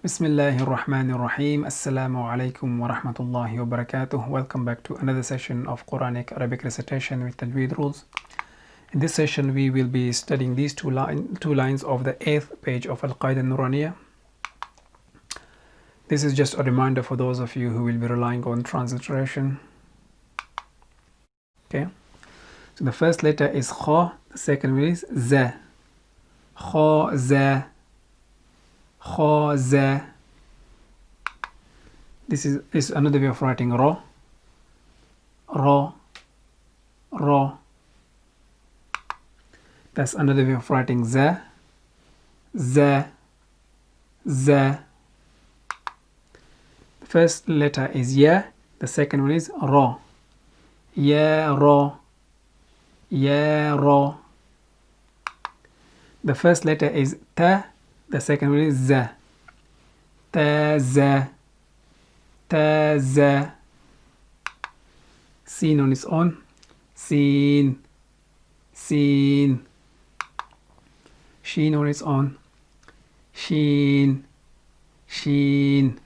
Bismillahir Rahmanir Rahim. Assalamu alaikum wa rahmatullahi wa barakatuh. Welcome back to another session of Quranic Arabic recitation with Tajweed rules. In this session, we will be studying these two lines of the 8th page of Al-Qaida Nuraniya. This is just a reminder for those of you who will be relying on transliteration. Okay. So the first letter is Kha, the second one is Z. Kha, Z. Kha, Z. This is another way of writing Ra. Ra. Ra. That's another way of writing Z. Z. Z. The first letter is Ya. The second one is Ra. Ya, Ra. Ya, Ra. The first letter is Ta. The second one is Z. Ta, Z. Ta, Z. Seen on its own. Seen. Seen. Sheen on its own. Sheen. Sheen.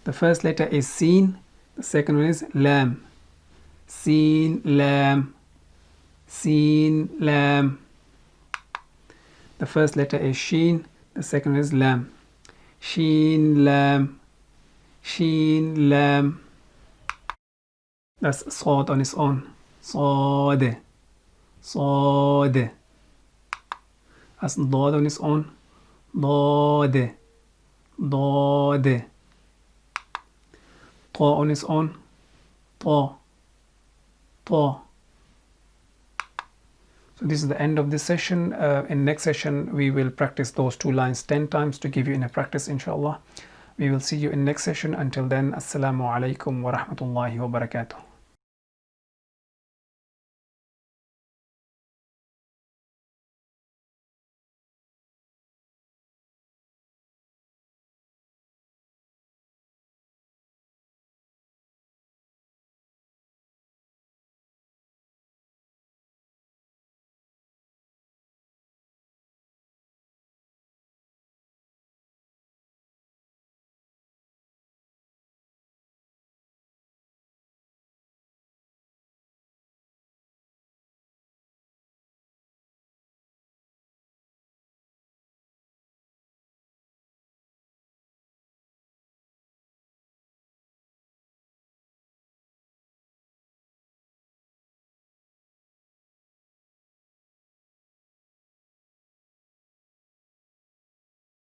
The first letter is Seen. The second one is Lam. Seen, Lam. Seen, Lam. The first letter is Sheen. The second one is Lam. Sheen, Lam. Sheen, Lam. That's Sod on its own. Sod. Sod. That's Dod on its own. Dod. Dod. Ta on its own. Ta. Ta. So this is the end of this session. In next session, we will practice those two lines 10 times to give you enough practice, inshallah. We will see you in next session. Until then, Assalamu alaikum wa rahmatullahi wa barakatuh.